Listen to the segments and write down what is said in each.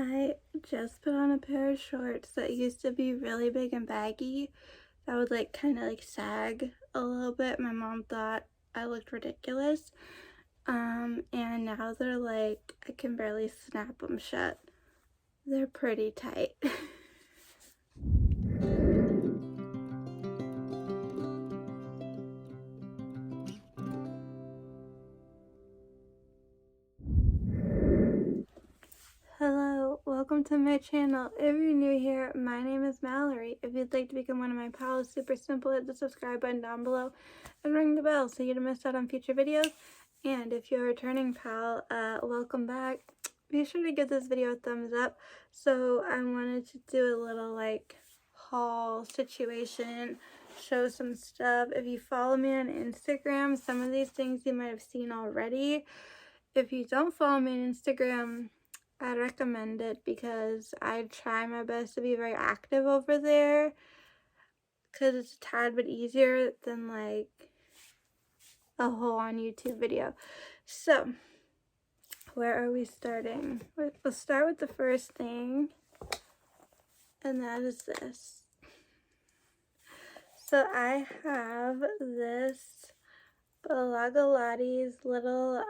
I just put on a pair of shorts that used to be really big and baggy. That would like kind of like sag a little bit. My mom thought I looked ridiculous. And now they're like, I can barely snap them shut. They're pretty tight. Hello, welcome to my channel. If you're new here, my name is Mallory. If you'd like to become one of my pals, super simple, hit the subscribe button down below and ring the bell so you don't miss out on future videos. And if you're a returning pal, welcome back. Be sure to give this video a thumbs up. So I wanted to do a little like haul situation, show some stuff. If you follow me on Instagram, some of these things you might have seen already. If you don't follow me on Instagram, I'd recommend it because I try my best to be very active over there because it's a tad bit easier than like a whole on YouTube video. So, where are we starting? We'll start with the first thing, and that is this. So I have this Blogilates little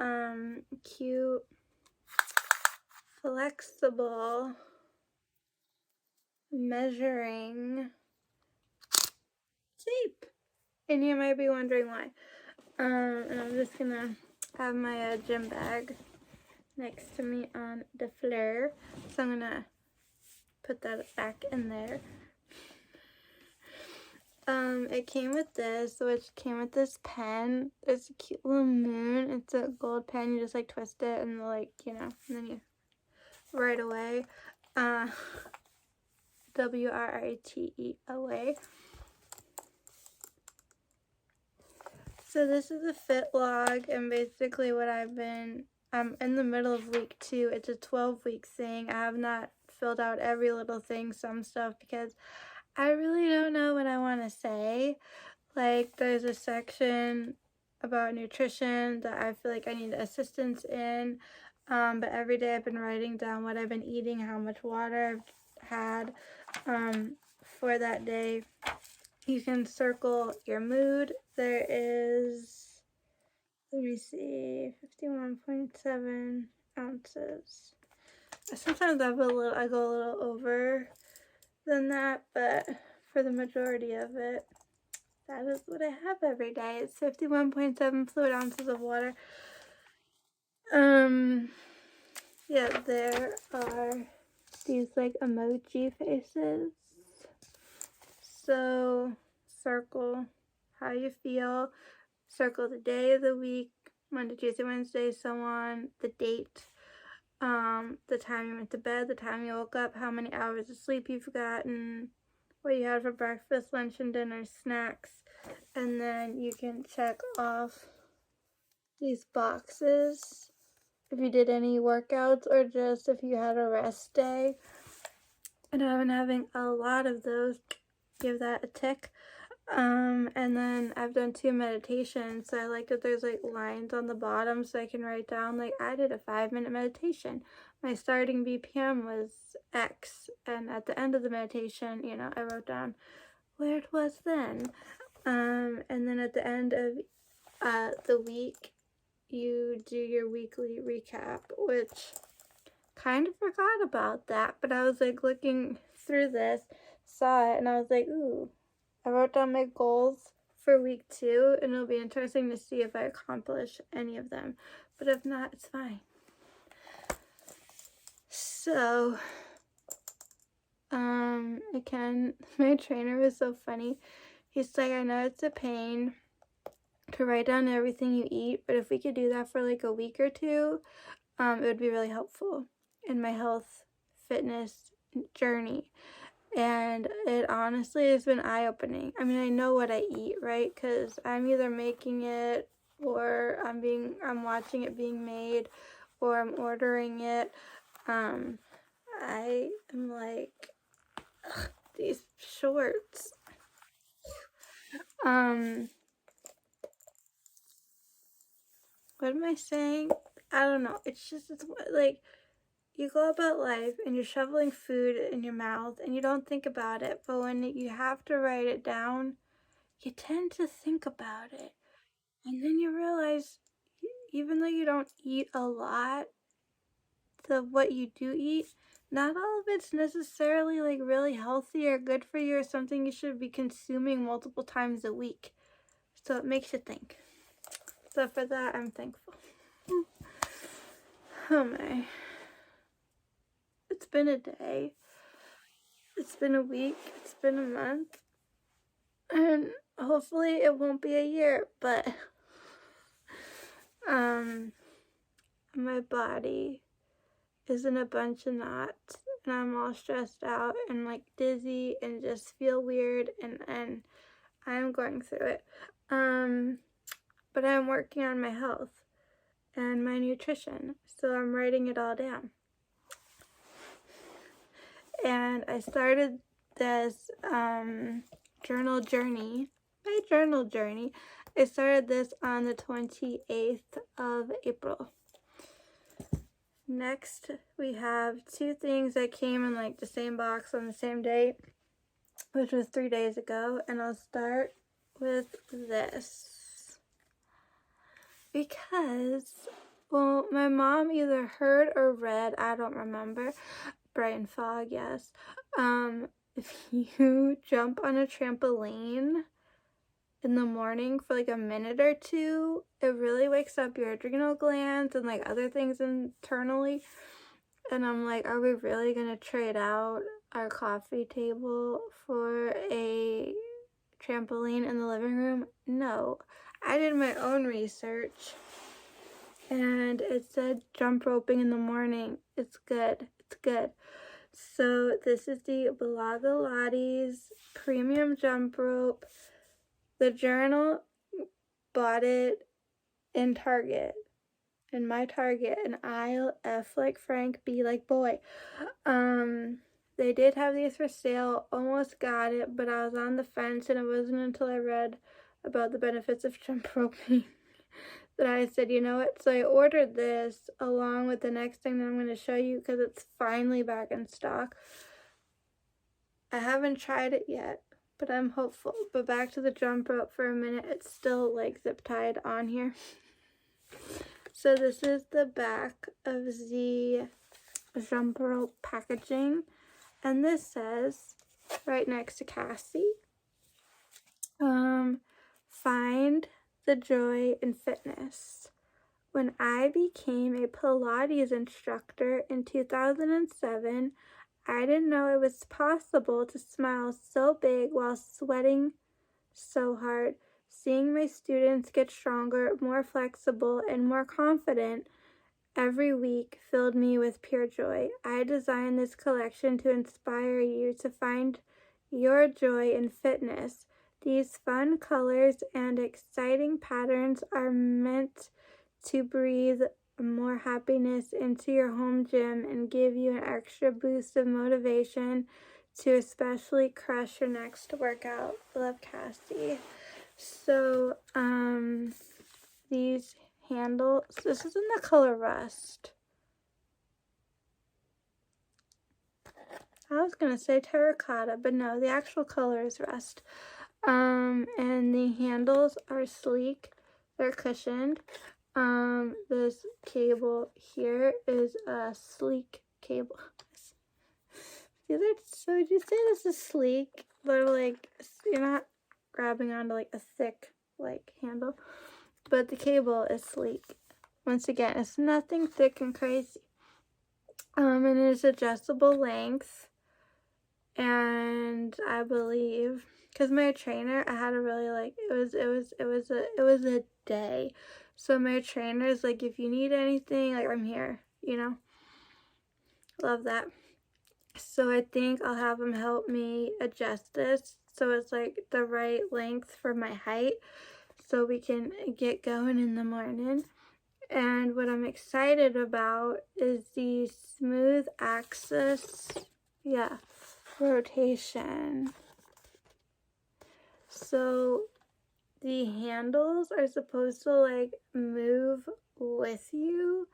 cute flexible measuring tape, and you might be wondering why. And I'm just gonna have my gym bag next to me on the floor, so I'm gonna put that back in there. It came with this, which came with this pen. It's a cute little moon. It's a gold pen. You just like twist it and like, you know, and then you write away. WRITE away. So this is a fit log, and basically what I'm in the middle of week 2. It's a 12-week thing. I have not filled out every little thing, some stuff, because I really don't know what I want to say. Like, there's a section about nutrition that I feel like I need assistance in, but every day I've been writing down what I've been eating, how much water I've had for that day. You can circle your mood. There is, let me see, 51.7 ounces. Sometimes I go a little over than that, but for the majority of it, that is what I have every day. It's 51.7 fluid ounces of water. Yeah, there are these like emoji faces. So circle how you feel, circle the day of the week, Monday, Tuesday, Wednesday, so on, the date, the time you went to bed, the time you woke up, how many hours of sleep you've gotten, what you had for breakfast, lunch, and dinner, snacks, and then you can check off these boxes if you did any workouts or just if you had a rest day. And I've been having a lot of those. Give that a tick. And then I've done 2 meditations, so I like that there's like lines on the bottom so I can write down, like, I did a 5-minute meditation. My starting BPM was X, and at the end of the meditation, you know, I wrote down where it was then. And then at the end of the week, you do your weekly recap, which kind of forgot about that, but I was like looking through this, saw it, and I was like, ooh, I wrote down my goals for week 2, and it'll be interesting to see if I accomplish any of them, but if not, it's fine. So, again, my trainer was so funny. He's like, I know it's a pain to write down everything you eat, but if we could do that for like a week or 2, it would be really helpful in my health, fitness journey. And it honestly has been eye-opening. I mean, I know what I eat, right? Because I'm either making it, or I'm watching it being made, or I'm ordering it. I am like, ugh, these shorts. What am I saying? I don't know. It's like, you go about life and you're shoveling food in your mouth and you don't think about it, but when you have to write it down, you tend to think about it. And then you realize, even though you don't eat a lot, what you do eat, not all of it's necessarily like really healthy or good for you or something you should be consuming multiple times a week. So it makes you think. So for that, I'm thankful. Oh my. It's been a day. It's been a week. It's been a month. And hopefully it won't be a year, but my body is in a bunch of knots and I'm all stressed out and like dizzy and just feel weird, and I'm going through it. But I'm working on my health and my nutrition, so I'm writing it all down. And I started this journal journey. I started this on the 28th of April. Next, we have 2 things that came in like the same box on the same day, which was 3 days ago, and I'll start with this. Because, well, my mom either heard or read, I don't remember, brain fog, yes. If you jump on a trampoline in the morning for like a minute or 2, it really wakes up your adrenal glands and like other things internally. And I'm like, are we really gonna trade out our coffee table for a trampoline in the living room? No. I did my own research and it said jump roping in the morning. It's good. It's good. So this is the Blogilates premium jump rope. The journal bought it in Target. In my Target, in aisle F like Frank, B like boy. They did have these for sale. Almost got it, but I was on the fence, and it wasn't until I read about the benefits of jump roping that I said, you know what? So I ordered this along with the next thing that I'm going to show you because it's finally back in stock. I haven't tried it yet, but I'm hopeful. But back to the jump rope for a minute. It's still like zip tied on here. So this is the back of the jump rope packaging, and this says right next to Cassie, find the joy in fitness. When I became a Pilates instructor in 2007, I didn't know it was possible to smile so big while sweating so hard. Seeing my students get stronger, more flexible, and more confident every week filled me with pure joy. I designed this collection to inspire you to find your joy in fitness. These fun colors and exciting patterns are meant to breathe more happiness into your home gym and give you an extra boost of motivation to especially crush your next workout. Love, Cassie. So, these handles, this is in the color Rust. I was gonna say terracotta, but no, the actual color is Rust. And the handles are sleek, they're cushioned. This cable here is a sleek cable. So would you say this is sleek, but like you're not grabbing onto like a thick like handle, but the cable is sleek. Once again, it's nothing thick and crazy. And it is adjustable length, and I believe because my trainer, I had a really like it was a day. So my trainer is like, if you need anything, like I'm here, you know. Love that. So I think I'll have him help me adjust this so it's like the right length for my height so we can get going in the morning. And what I'm excited about is the smooth axis, rotation. So the handles are supposed to like move with you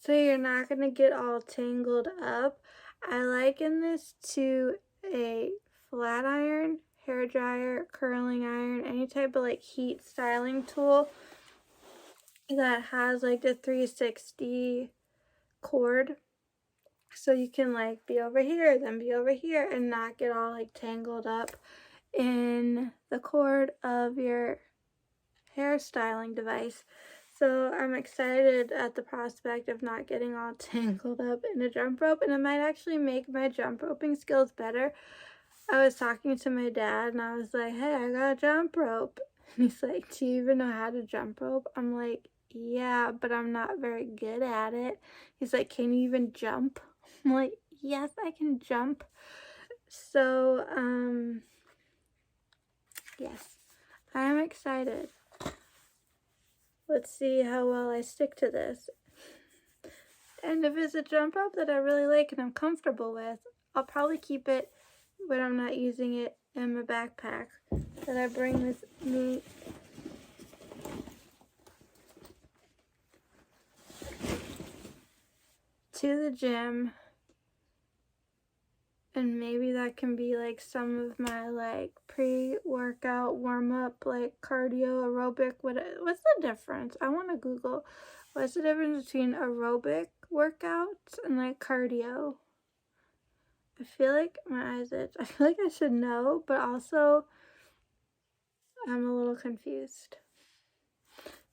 so you're not going to get all tangled up. I liken this to a flat iron, hair dryer, curling iron, any type of like heat styling tool that has like the 360 cord. So you can like be over here, then be over here, and not get all like tangled up in the cord of your hair styling device. So I'm excited at the prospect of not getting all tangled up in a jump rope, and it might actually make my jump roping skills better. I was talking to my dad and I was like, hey, I got a jump rope. And he's like, do you even know how to jump rope? I'm like, yeah, but I'm not very good at it. He's like, can you even jump? I'm like, yes, I can jump. So, yes, I'm excited. Let's see how well I stick to this. And if it's a jump rope that I really like and I'm comfortable with, I'll probably keep it when I'm not using it in my backpack that I bring with me to the gym. And maybe that can be like some of my like pre-workout warm-up, like cardio, aerobic. What's the difference? I want to Google. What's the difference between aerobic workouts and like cardio? I feel like my eyes itch. I feel like I should know, but also I'm a little confused.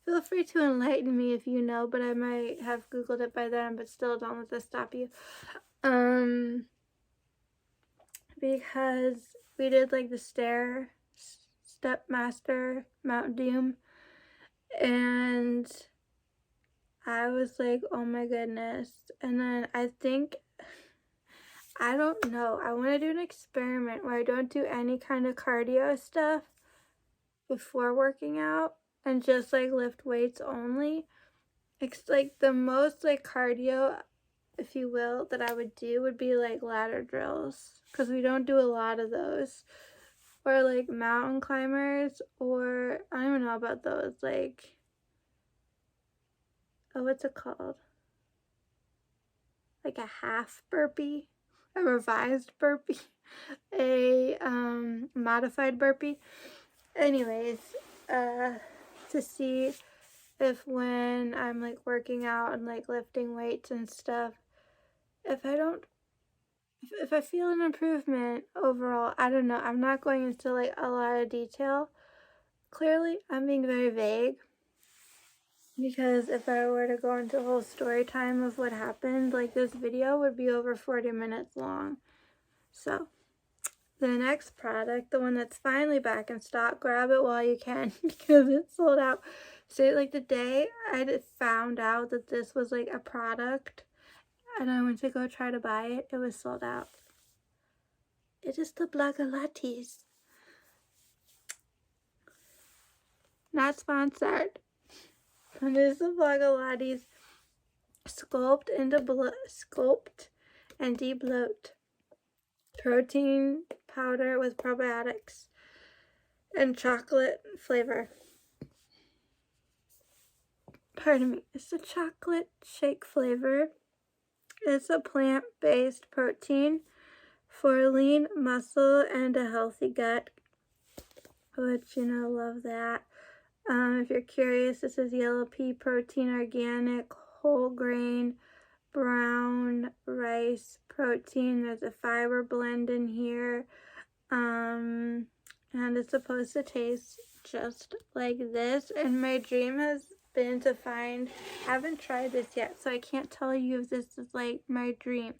Feel free to enlighten me if you know, but I might have Googled it by then, but still don't let this stop you. Because we did like the Stepmaster Mount Doom, and I was like, oh my goodness. And then I don't know, I want to do an experiment where I don't do any kind of cardio stuff before working out and just like lift weights only. It's like the most like cardio, if you will, that I would do would be like ladder drills, because we don't do a lot of those, or like mountain climbers, or I don't even know about those, like, oh, what's it called, like a half burpee, a revised burpee, a modified burpee. Anyways, to see if when I'm like working out and like lifting weights and stuff, if I feel an improvement overall. I don't know. I'm not going into like a lot of detail. Clearly, I'm being very vague, because if I were to go into a whole story time of what happened, like this video would be over 40 minutes long. So, the next product, the one that's finally back in stock, grab it while you can because it's sold out. So like the day I found out that this was like a product and I went to go try to buy it, it was sold out. It is the Blogilates. Not sponsored. It is the Blogilates Sculpt and Debloat protein powder with probiotics and chocolate flavor. Pardon me. It's a chocolate shake flavor. It's a plant-based protein for lean muscle and a healthy gut, which, you know, love that. If you're curious, this is yellow pea protein, organic, whole grain, brown rice protein. There's a fiber blend in here. And it's supposed to taste just like this. And my dream has been to find, I haven't tried this yet, so I can't tell you if this is like my dream,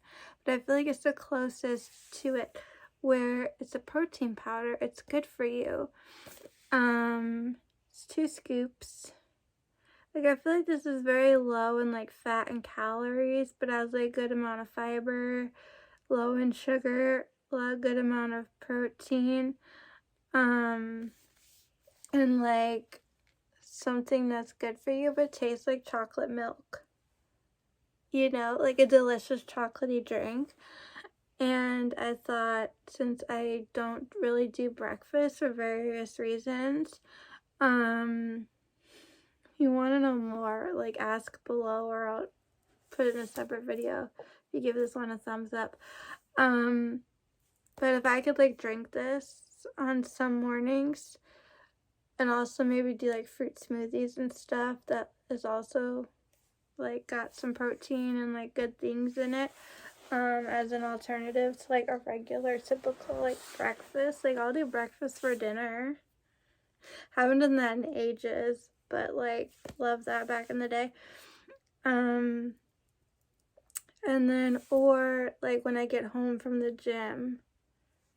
but I feel like it's the closest to it, where it's a protein powder. It's good for you. It's 2 scoops. Like, I feel like this is very low in like fat and calories, but has like a good amount of fiber, low in sugar, a good amount of protein, and like something that's good for you but tastes like chocolate milk, you know, like a delicious chocolatey drink. And I thought, since I don't really do breakfast for various reasons, if you want to know more, like ask below, or put it in a separate video if you give this one a thumbs up. But if I could like drink this on some mornings and also maybe do like fruit smoothies and stuff that is also like got some protein and like good things in it, as an alternative to like a regular typical like breakfast. Like I'll do breakfast for dinner. Haven't done that in ages, but like loved that back in the day. And then, or like when I get home from the gym,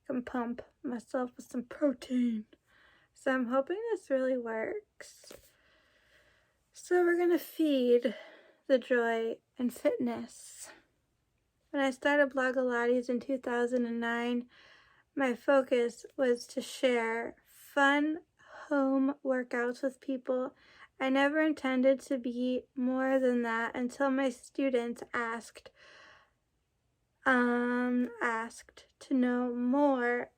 I can pump myself with some protein. So I'm hoping this really works. So we're gonna feed the joy and fitness. When I started Blogilates in 2009, my focus was to share fun home workouts with people. I never intended to be more than that until my students asked to know more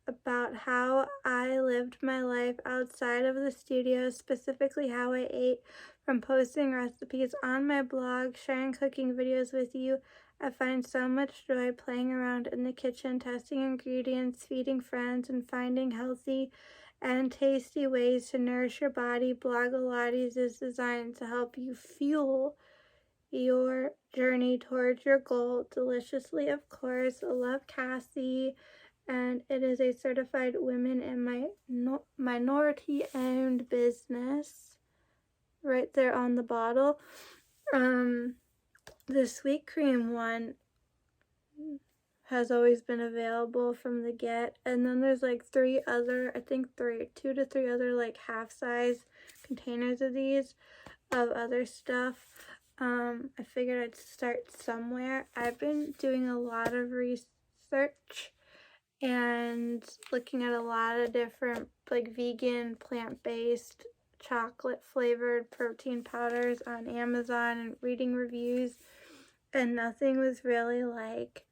about how I lived my life outside of the studio, specifically how I ate, from posting recipes on my blog, sharing cooking videos with you. I find so much joy playing around in the kitchen, testing ingredients, feeding friends, and finding healthy and tasty ways to nourish your body. Blogilates is designed to help you fuel your journey towards your goal deliciously, of course. I love Cassie, and it is a certified women and minority-owned business right there on the bottle. The sweet cream one has always been available from the get, and then there's like two to three other like half-size containers of these of other stuff. I figured I'd start somewhere. I've been doing a lot of research and looking at a lot of different like vegan, plant-based, chocolate flavored protein powders on Amazon and reading reviews, and nothing was really like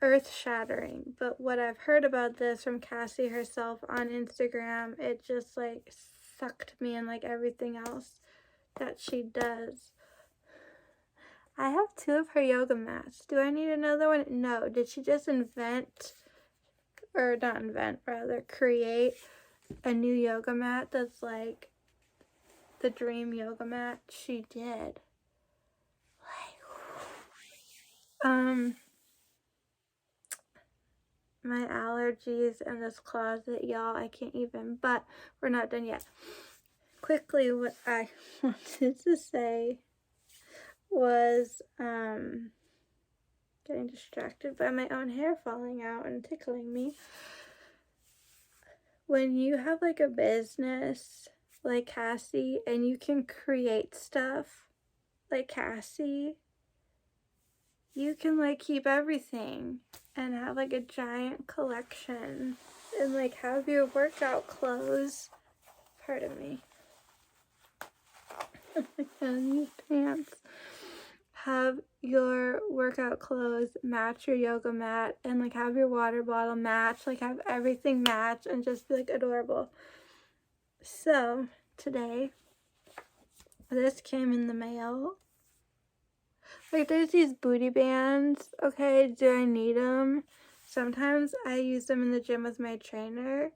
earth-shattering. But what I've heard about this from Cassie herself on Instagram, it just like sucked me in like everything else that she does. I have 2 of her yoga mats. Do I need another one? No. Did she just create a new yoga mat that's like the dream yoga mat? She did. My allergies in this closet, y'all, I can't even, but we're not done yet. Quickly, what I wanted to say was, getting distracted by my own hair falling out and tickling me. When you have like a business like Cassie and you can create stuff like Cassie, you can like keep everything and have like a giant collection and like have your workout clothes. Pardon me. Oh my god, these pants. Have your workout clothes match your yoga mat, and like have your water bottle match, like have everything match and just be like adorable. So today, this came in the mail. Like there's these booty bands. Okay, do I need them? Sometimes I use them in the gym with my trainer,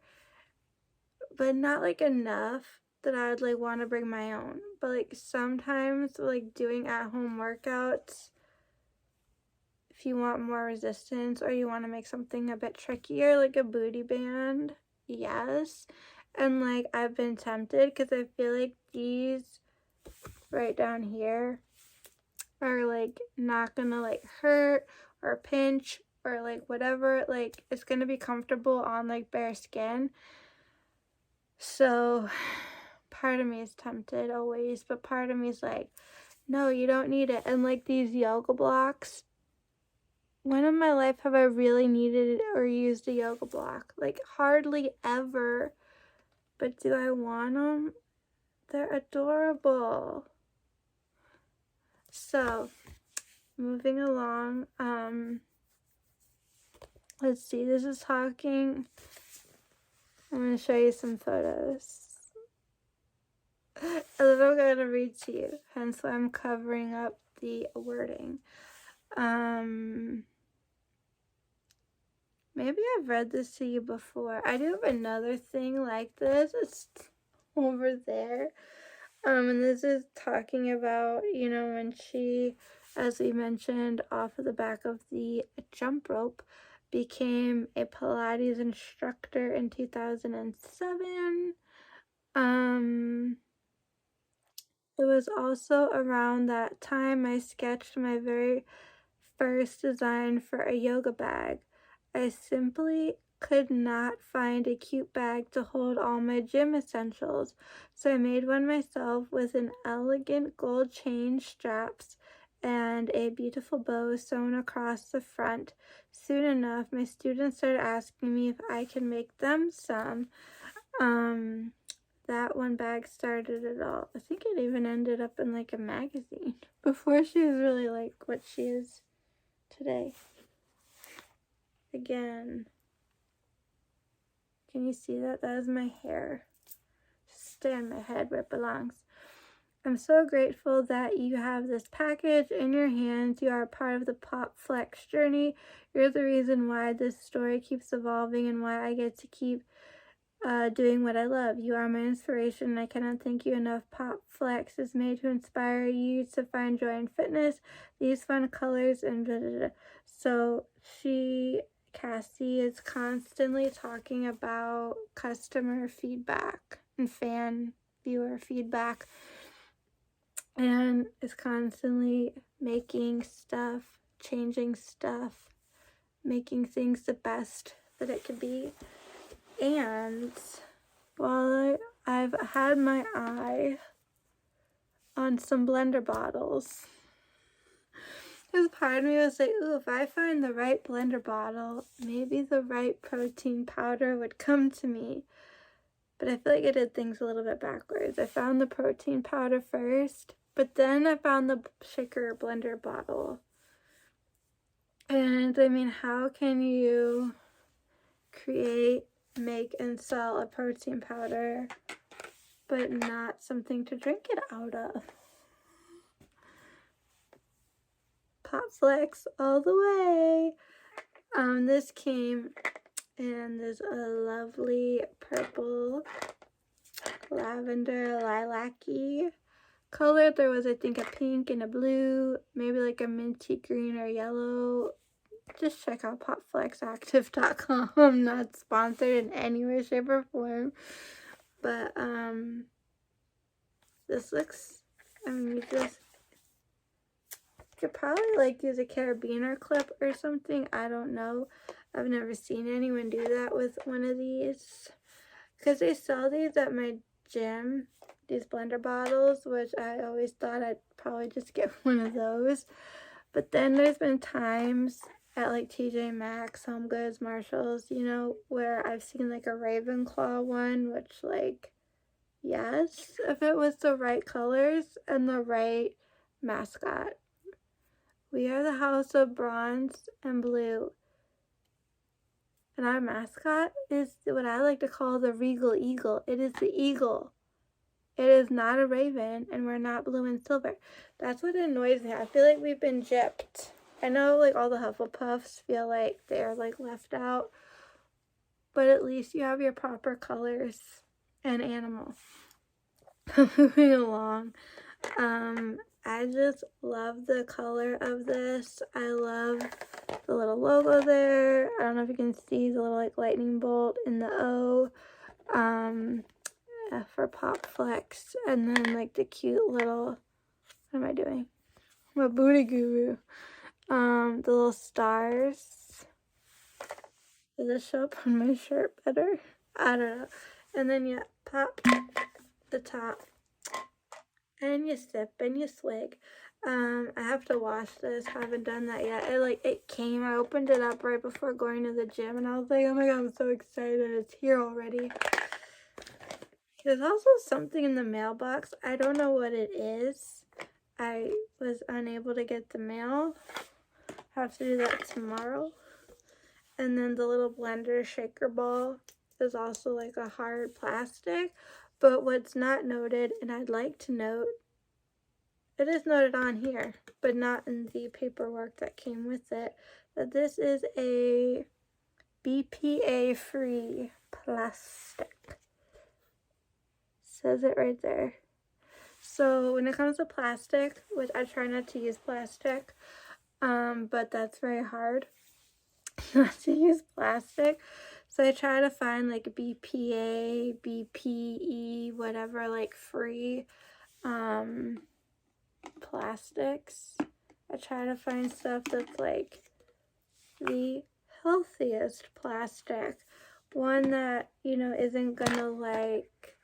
but not like enough that I would like want to bring my own. But like sometimes like doing at-home workouts, if you want more resistance or you want to make something a bit trickier, like a booty band, yes. And like I've been tempted because I feel like these right down here are like not gonna like hurt or pinch or like whatever. Like it's gonna be comfortable on like bare skin. So part of me is tempted always, but part of me is like, no, you don't need it. And like these yoga blocks, when in my life have I really needed or used a yoga block? Like hardly ever. But do I want them? They're adorable. So moving along, let's see, this is talking. I'm going to show you some photos. And then I'm going to read to you, hence why I'm covering up the wording. Maybe I've read this to you before. I do have another thing like this. It's over there. And this is talking about, you know, when she, as we mentioned, off of the back of the jump rope, became a Pilates instructor in 2007. It was also around that time I sketched my very first design for a yoga bag. I simply could not find a cute bag to hold all my gym essentials, so I made one myself with an elegant gold chain straps and a beautiful bow sewn across the front. Soon enough, my students started asking me if I could make them some. That one bag started it all. I think it even ended up in like a magazine before she was really like what she is today. Again, can you see that? That is my hair. Just stay on my head where it belongs. I'm so grateful that you have this package in your hands. You are a part of the Pop Flex journey. You're the reason why this story keeps evolving and why I get to keep doing what I love. You are my inspiration, and I cannot thank you enough. Pop Flex is made to inspire you to find joy in fitness, these fun colors, and blah, blah, blah. So Cassie is constantly talking about customer feedback and viewer feedback, and is constantly making stuff, changing stuff, making things the best that it could be. And while I've had my eye on some blender bottles, because part of me was like, ooh, if I find the right blender bottle, maybe the right protein powder would come to me. But I feel like I did things a little bit backwards. I found the protein powder first, but then I found the shaker blender bottle. And I mean, how can you create, make, and sell a protein powder but not something to drink it out of? Pop Flex all the way. This came in this lovely purple, lavender, lilac-y color. There was, I think, a pink and a blue, maybe like a minty green or yellow. Just check out popflexactive.com. I'm not sponsored in any way, shape, or form. But this looks, I mean, you just could probably like use a carabiner clip or something. I don't know. I've never seen anyone do that with one of these, because they sell these at my gym, these blender bottles, which I always thought I'd probably just get one of those. But then there's been times at like TJ Maxx, Home Goods, Marshalls, you know, where I've seen like a Ravenclaw one, which, like, yes, if it was the right colors and the right mascot. We are the house of bronze and blue. And our mascot is what I like to call the regal eagle. It is the eagle. It is not a raven, and we're not blue and silver. That's what annoys me. I feel like we've been gypped. I know, like, all the Hufflepuffs feel like they're, like, left out. But at least you have your proper colors and animal. Moving along. I just love the color of this. I love the little logo there. I don't know if you can see the little like lightning bolt in the O for Pop Flex, and then like the cute little, what am I doing? I'm a booty guru. The little stars. Does this show up on my shirt better? I don't know. And then you pop the top. And you sip and you swig. I have to wash this. Haven't done that yet. It came. I opened it up right before going to the gym, and I was like, oh my god, I'm so excited. It's here already. There's also something in the mailbox. I don't know what it is. I was unable to get the mail. Have to do that tomorrow. And then the little blender shaker ball is also like a hard plastic. But what's not noted, and I'd like to note, it is noted on here, but not in the paperwork that came with it, that this is a BPA-free plastic. Says it right there. So when it comes to plastic, which I try not to use plastic, but that's very hard not to use plastic. So I try to find like BPA, BPE, whatever, like free plastics. I try to find stuff that's like the healthiest plastic. One that, you know, isn't gonna like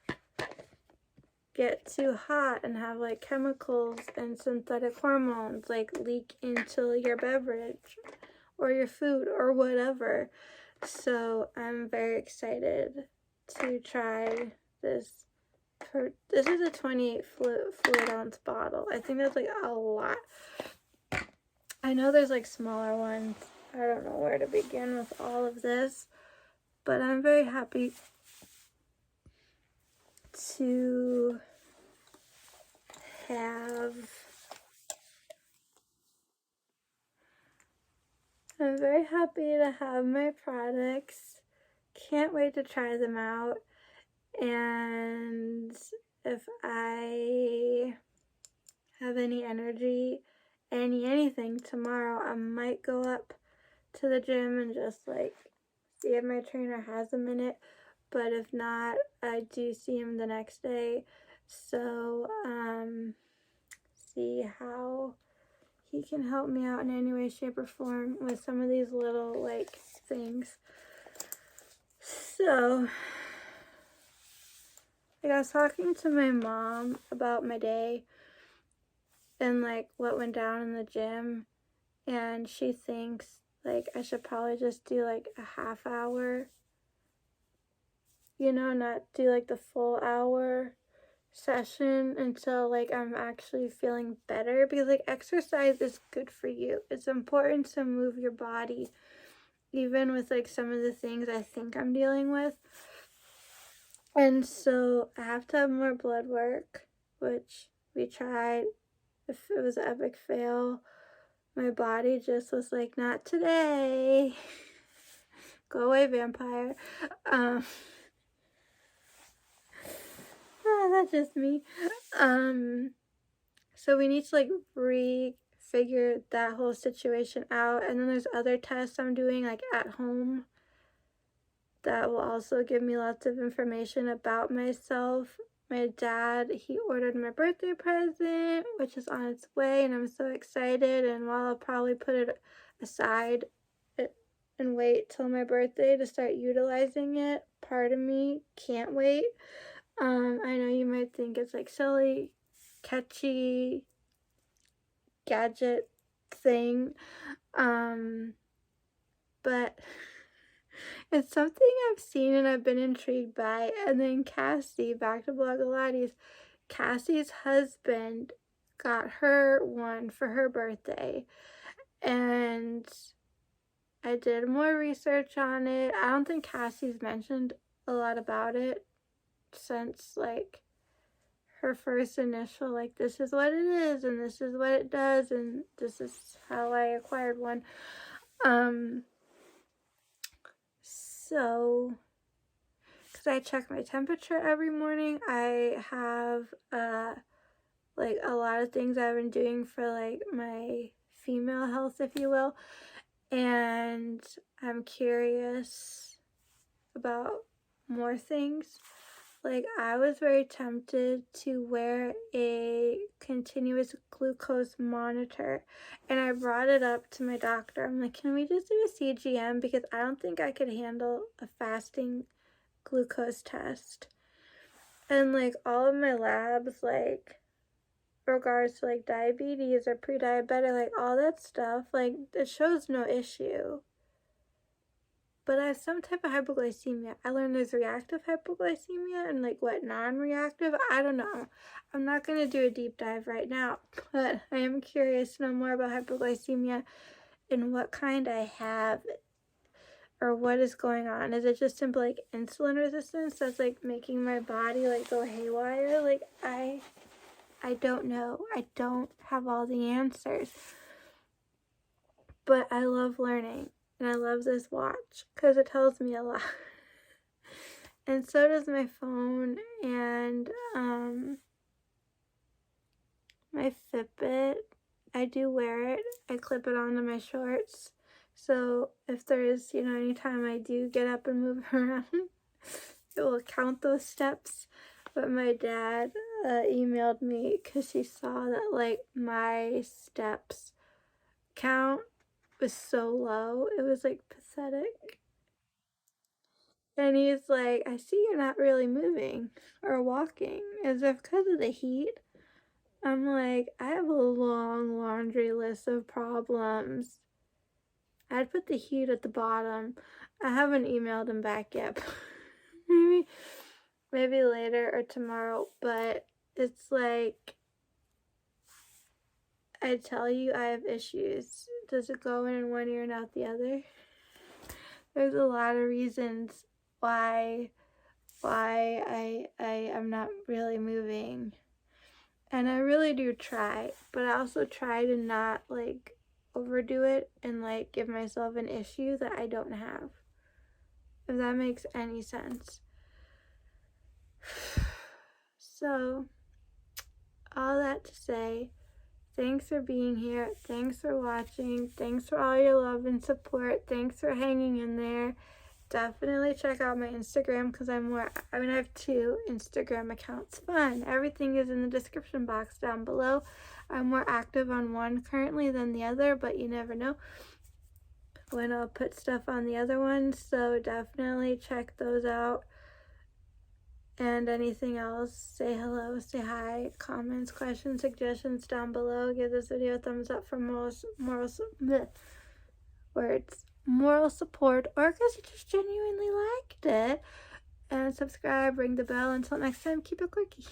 get too hot and have like chemicals and synthetic hormones like leak into your beverage or your food or whatever. So I'm very excited to try this. This is a 28 fluid ounce bottle. I think that's like a lot. I know there's like smaller ones. I don't know where to begin with all of this, but I'm very happy to have. I'm very happy to have my products. Can't wait to try them out. And if I have any energy, anything tomorrow, I might go up to the gym and just like see if my trainer has a minute. But if not, I do see him the next day. So, see how he can help me out in any way, shape, or form with some of these little like things. So, like, I was talking to my mom about my day and like what went down in the gym, and she thinks like I should probably just do like a half hour, you know, not do like the full hour session until like I'm actually feeling better, because like exercise is good for you. It's important to move your body, even with like some of the things I think I'm dealing with. And so I have to have more blood work, which we tried. If it was an epic fail, my body just was like, not today. Go away, vampire. That's just me. So we need to like refigure that whole situation out. And then there's other tests I'm doing like at home that will also give me lots of information about myself. My dad, he ordered my birthday present, which is on its way, and I'm so excited. And while I'll probably put it aside and wait till my birthday to start utilizing it, part of me can't wait. I know you might think it's like silly, catchy gadget thing, but it's something I've seen and I've been intrigued by. And then Cassie, back to Blogilates, Cassie's husband got her one for her birthday, and I did more research on it. I don't think Cassie's mentioned a lot about it since like her first initial, like, this is what it is and this is what it does and this is how I acquired one. So because I check my temperature every morning, I have like a lot of things I've been doing for like my female health, if you will, and I'm curious about more things. Like, I was very tempted to wear a continuous glucose monitor, and I brought it up to my doctor. I'm like, can we just do a CGM, because I don't think I could handle a fasting glucose test. And like all of my labs, like regards to like diabetes or pre-diabetic, like all that stuff, like it shows no issue. But I have some type of hypoglycemia. I learned there's reactive hypoglycemia and like what non-reactive. I don't know. I'm not going to do a deep dive right now, but I am curious to know more about hypoglycemia and what kind I have or what is going on. Is it just simply like insulin resistance that's like making my body like go haywire? Like, I I don't know. I don't have all the answers. But I love learning, and I love this watch because it tells me a lot. And so does my phone and my Fitbit. I do wear it. I clip it onto my shorts. So if there is, anytime I do get up and move around, it will count those steps. But my dad emailed me because she saw that, like, my steps count was so low. It was, like, pathetic. And he's like, I see you're not really moving or walking. As if because of the heat. I'm like, I have a long laundry list of problems. I'd put the heat at the bottom. I haven't emailed him back yet. maybe later or tomorrow. But it's like, I tell you I have issues. Does it go in one ear and out the other? There's a lot of reasons why I am not really moving. And I really do try, but I also try to not, like, overdo it and, like, give myself an issue that I don't have. If that makes any sense. So, all that to say, thanks for being here. Thanks for watching. Thanks for all your love and support. Thanks for hanging in there. Definitely check out my Instagram because I have 2 Instagram accounts. Fun. Everything is in the description box down below. I'm more active on one currently than the other, but you never know when I'll put stuff on the other one. So definitely check those out. And anything else, say hello, say hi, comments, questions, suggestions down below. Give this video a thumbs up for moral support, or because you just genuinely liked it. And subscribe, ring the bell. Until next time, keep it quirky.